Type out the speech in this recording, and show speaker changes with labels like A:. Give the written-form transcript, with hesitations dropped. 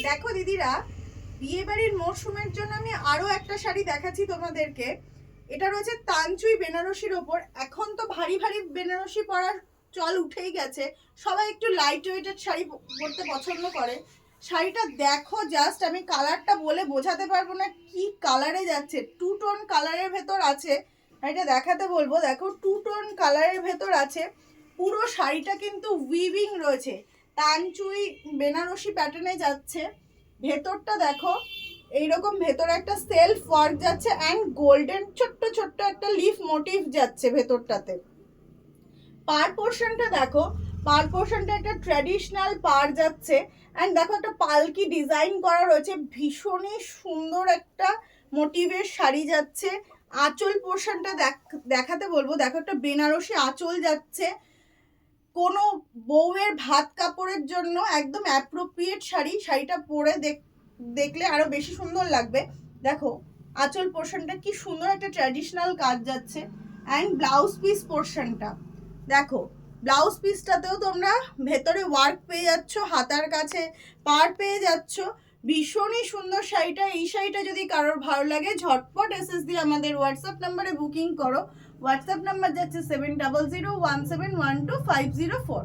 A: দেখো দিদিরা, বিয়ে বাড়ির মরশুমের জন্য আমি আরো একটা শাড়ি দেখাচ্ছি তোমাদেরকে। এটা রয়েছে তানচুই বেনারসির ওপর। এখন তো ভারী ভারী বেনারসি পরার চল উঠেই গেছে, সবাই একটু লাইট ওয়েটেড শাড়ি পরতে পছন্দ করে। শাড়িটা দেখো, জাস্ট আমি কালারটা বলে বোঝাতে পারবো না কি কালারে যাচ্ছে। টু টোন কালারের ভেতর আছে, শাড়িটা দেখাতে বলবো। দেখো, টু টোন কালারের ভেতর আছে। পুরো শাড়িটা কিন্তু উইভিং রয়েছে, তানচুই বেনারসি প্যাটার্নে যাচ্ছে। ভেতরটা দেখো, এইরকম ভেতরে একটা সেলফ ওয়ার্ক যাচ্ছে অ্যান্ড গোল্ডেন ছোট্ট ছোট্ট একটা লিফ মোটিভ যাচ্ছে ভেতরটাতে। পার পোর্শনটা দেখো, পার পোর্শনটা একটা ট্র্যাডিশনাল পার যাচ্ছে অ্যান্ড দেখো একটা পালকি ডিজাইন করা রয়েছে, ভীষণই সুন্দর একটা মোটিভের শাড়ি যাচ্ছে। আঁচল পোর্শনটা দেখাতে বলবো। দেখো, একটা বেনারসি আঁচল যাচ্ছে। কোনো বউয়ের ভাত কাপড়ের জন্য একদম অ্যাপ্রোপ্রিয়েট শাড়ি। শাড়িটা পরে দেখলে আরো বেশি সুন্দর লাগবে। দেখো, আঁচল পোর্শনটা কি সুন্দর একটা ট্র্যাডিশনাল কাজ যাচ্ছে। অ্যান্ড ব্লাউজ পিস পোর্শনটা দেখো, ব্লাউজ পিসটাতেও তোমরা ভেতরে ওয়ার্ক পেয়ে যাচ্ছ, হাতার কাছে পার পেয়ে যাচ্ছ। ভীষণই সুন্দর শাড়িটা। এই শাড়িটা যদি কারোর ভালো লাগে, ঝটপট এসএস দিয়ে আমাদের হোয়াটসঅ্যাপ নাম্বারে বুকিং করো। হোয়াটসঅ্যাপ নাম্বার যাচ্ছে 7001712504।